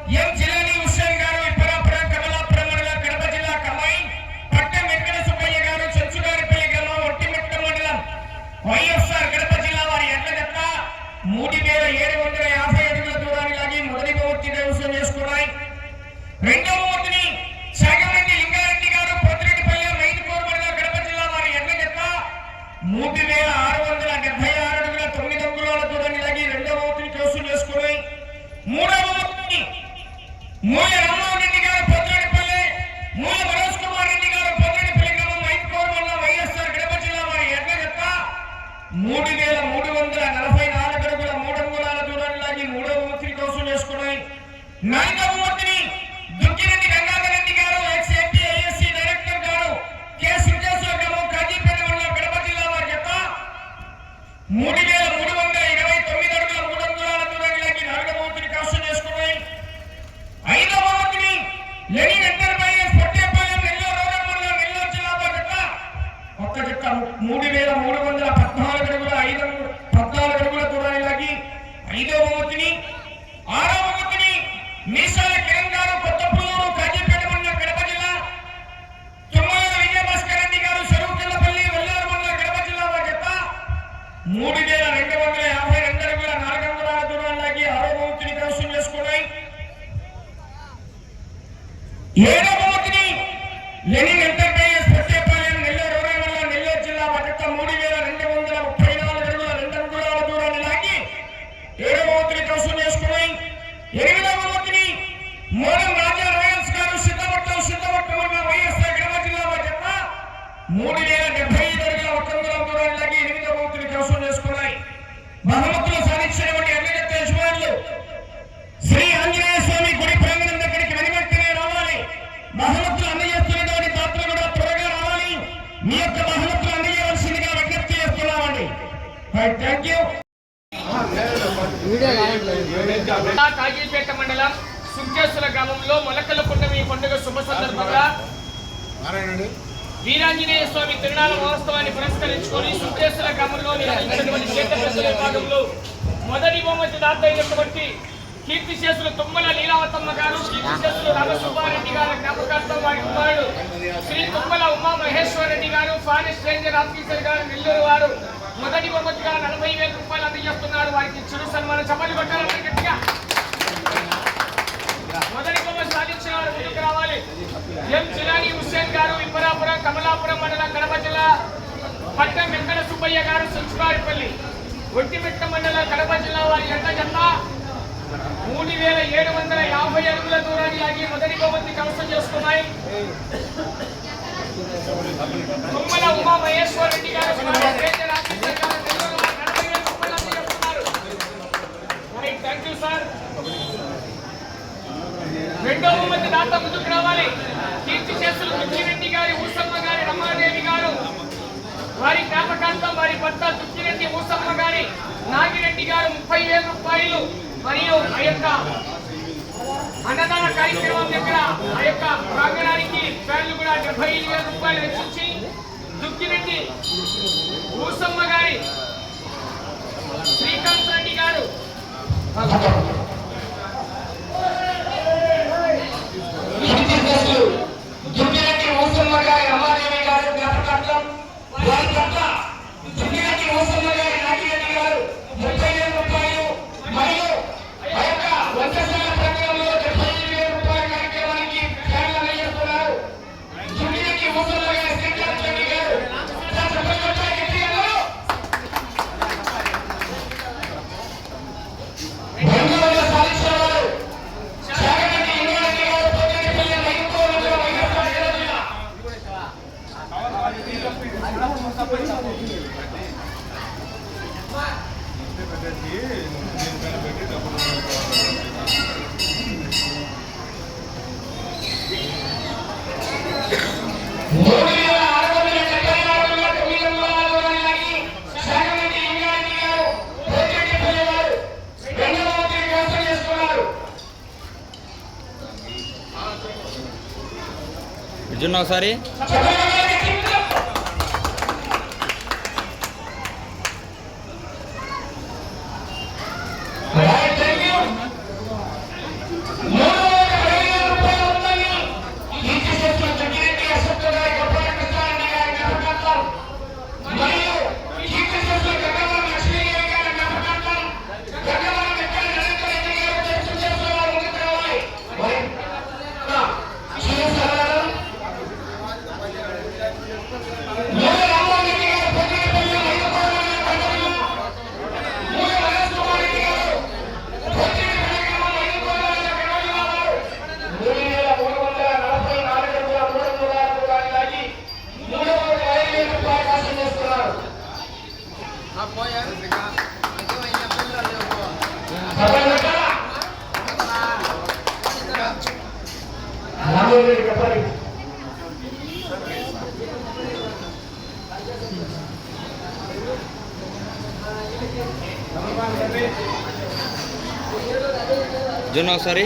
ఎం జిలానీ హుస్సేన్ గారు ఇప్పరాపురం కమలాపురం మండలం కడప జిల్లా కంబైన్ పట్టం వెంకట సుబ్బయ్య గారు చెంచుగారిపల్లి గ్రామం ఒట్టిమిట్ట మండలం వైఎస్ఆర్ కడప జిల్లా వారి ఎడ్ల జత 3750 అడుగుల దూరాన్ని లాగి మొదటి బహుమతి కైవసం చేసుకున్నాయి. రెండవ బహుమతిని సాగరెడ్డి లింగారెడ్డి గారు పొద్దురెడ్డిపల్లి మైదుకూరు మండలం కడప జిల్లా వారి ఎడ్ల జత 3676 అడుగుల 9 అంగుళాల దూరాన్ని లాగి రెండవ బహుమతిని కైవసం చేసుకున్నాయి. మూడవ బహుమతిని మూల రామారెడ్డి గారు పొద్దురెడ్డిపల్లి మూల మనోజ్ కుమార్ రెడ్డి గారు పొద్దురెడ్డిపల్లి గ్రామం మైదుకూరు మండలం వైఎస్ఆర్ కడప జిల్లా వారి ఎడ్ల జత 3344 అడుగుల 3 అంగుళాల దూరాన్ని లాగి మూడవ బహుమతిని కైవసం చేసుకున్నాయి. నాలుగవ బహుమతిని దుక్కిరెడ్డి గంగాధర్ రెడ్డి గారు ఎక్స్-ఎంపీ ఐఎస్సీ డైరెక్టర్ గారు కె సుజేశ్వర గ్రామం కాజీపేట మండలం కడప జిల్లా వారి జత 3329 అడుగుల 3 అంగుళాల దూరాన్ని లాగి నాలుగవ బహుమతిని కైవసం చేసుకున్నాయి. ఐదవ బహుమతిని Lenin Enterprises Pottepalem Nellore rural మండలం నెల్లూరు జిల్లా వారి జత ఒక్క జత 3314 అడుగుల 14 అడుగుల దూరాన్ని లాగి ఐదవ బహుమతిని. ఆరవ బహుమతిని మీసాల కిరణ్ గారు కొత్తపూలూరు కాజీపేట మండలం కడప జిల్లా తుమ్మల విజయభాస్కర్ రెడ్డి గారు చెరువుకిల్లపల్లి వెల్లారు మండలం కడప జిల్లా వారి జత 3252 అడుగుల 4 అంగుళాల దూరాన్ని లాగి ఆరవ బహుమతిని కైవసం చేసుకున్నాయి. ఏడవ బహుమతిని Lenin Enterprises Pottepalem Nellore rural మండలం నెల్లూరు జిల్లా వారి జత 3234 అడుగుల 2 అంగుళాల దూరాన్ని లాగి ఏడవ బహుమతిని కైవసం చేసుకున్నాయి. ఎనిమిదవ బహుమతిని మోడం రాజా రాయల్స్ గారు సిద్ధపట్నం మండలం వైఎస్ఆర్ కడప జిల్లా వారి జత 3075 అడుగుల 1 అంగుళాల దూరాన్ని లాగి ఎనిమిదవ బహుమతిని కైవసం చేసుకున్నాయి. బహుమతులు సాధించినటువంటి ఎడ్ల జత యజమానులు శ్రీ ఆంజనేయ స్వామి గుడి ప్రాంగణం దగ్గరికి వెనువెంటనే రావాలి. బహుమతులు అందజేస్తున్నటువంటి పాత్ర కూడా త్వరగా రావాలి. మీ యొక్క బహుమతులు అందజేయవలసిందిగా విజ్ఞప్తి చేస్తున్నామండి. Thank you. కాజీపేట మండలం సుంకేశ్వర గ్రామంలో మొలకల పున్నమి పండుగ శుభ సందర్భంగా వీరాంజనేయ స్వామి తిరునాళ్ళ మహోత్సవాన్ని పురస్కరించుకొని సుంకేశ్వర గ్రామంలో నిర్వహించినటువంటి క్షేత్ర విభాగంలో మొదటి బహుమతి దాత అయినటువంటి కీర్తిశేషులు తుమ్మల లీలావతమ్మ గారు, కీర్తిశేషులు రామసుబ్బారెడ్డి గారు జ్ఞాపకార్థం వారి కుమారుడు శ్రీ తుమ్మల ఉమా మహేశ్వర రెడ్డి గారు, ఫారెస్ట్ రేంజర్ ఆఫీసర్ గారు నెల్లూరు వారు మొదటి బహుమతిగా 40,000 రూపాయలు అందజేస్తున్నారు. వారికి చిరు సన్మానం చప్పట్లు కొట్టాలని గట్టిగా. మొదటి బహుమతి సాధించిన వారు ముందుకు రావాలి. ఎం జిలానీ హుస్సేన్ గారు ఇప్పరాపురం కమలాపురం మండలం కడప జిల్లా పట్టం వెంకట సుబ్బయ్య గారు చెంచుగారిపల్లి ఒట్టిమిట్ట మండలం కడప జిల్లా వారి ఎడ్ల జత 3750 అడుగుల దూరాన్ని లాగి మొదటి బహుమతి కైవసం చేసుకున్నాయి. తుమ్మల ఉమా మహేశ్వర రెడ్డి గారు థ్యాంక్ యూ సార్. రెండవ బహుమతి దాత ముందుకు రావాలి. కీర్తిశేషులు దుక్కిరెడ్డి గారి ఊసమ్మ గారి రమాదేవి గారు వారి జ్ఞాపకార్థం వారి భర్త దుక్కిరెడ్డి ఊసమ్మ గారి నాగిరెడ్డి గారు 30,000 రూపాయలు మరియు ఆ యొక్క అన్నదాన కార్యక్రమం దగ్గర ఆ యొక్క ప్రాంగణానికి ఫ్యాన్లు కూడా 75,000 రూపాయలు వెచ్చించి దుక్కిరెడ్డి ఊసమ్మ గారి శ్రీకాంత్ రెడ్డి గారు దుక్కిరెడ్డి ఊసమ్మ గారి రమాదేవి గారు జ్ఞాపకార్థం వారి భర్త దుక్కిరెడ్డి ఊసమ్మ గారి నాగిరెడ్డి గారు 30,000 రూపాయలు మరియు ఆ యొక్క వంశశాల ప్రకారంలో 75,000 రూపాయల కార్యక్రమానికి ఫ్యాన్లు అందజేస్తున్నారు. దుక్కిరెడ్డి ఊసమ్మ గారి శ్రీకాంత్ రెడ్డి గారు విజున్న ఒకసారి No! రామోజీ చెప్పాలి. జొన్న ఒకసారి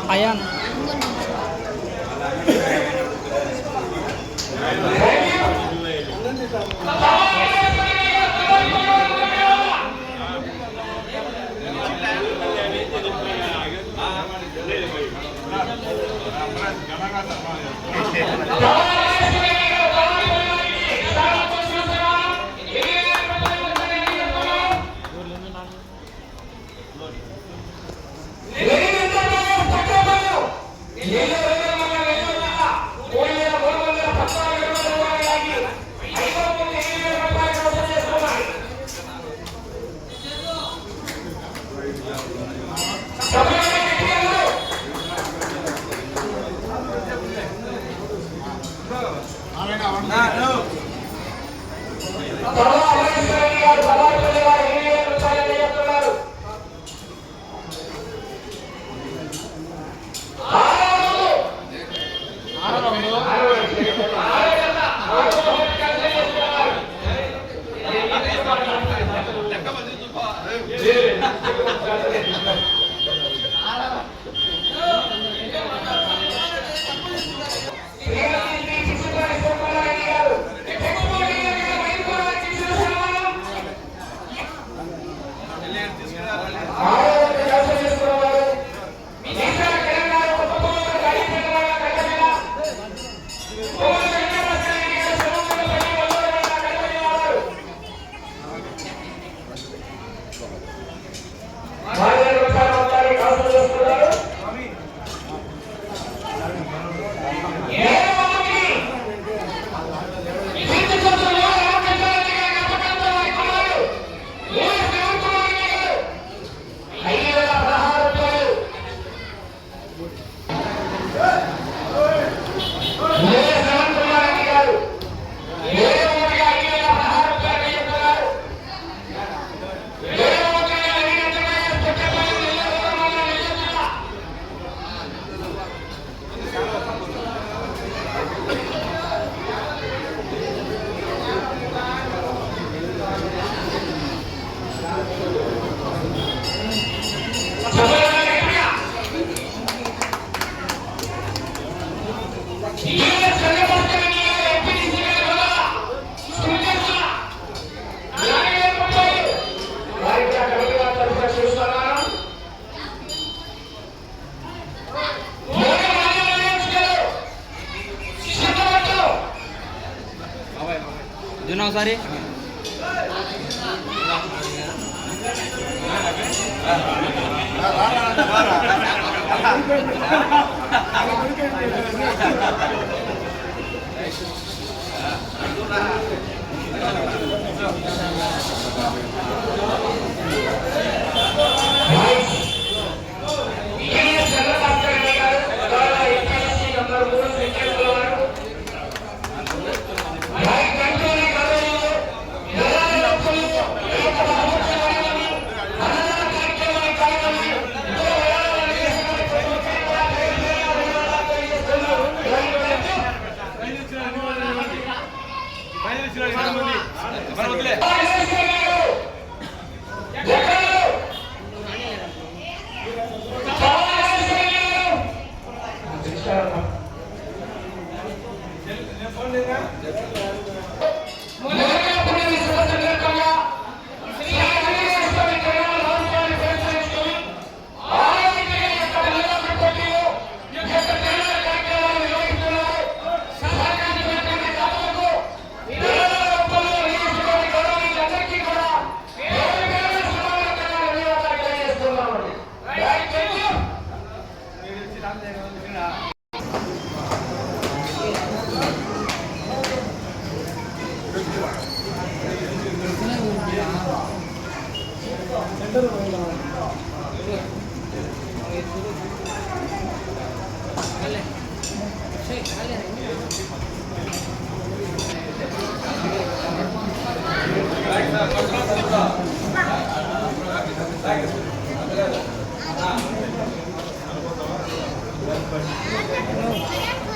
Ayan. జొన్న ఒకసారి Thank you.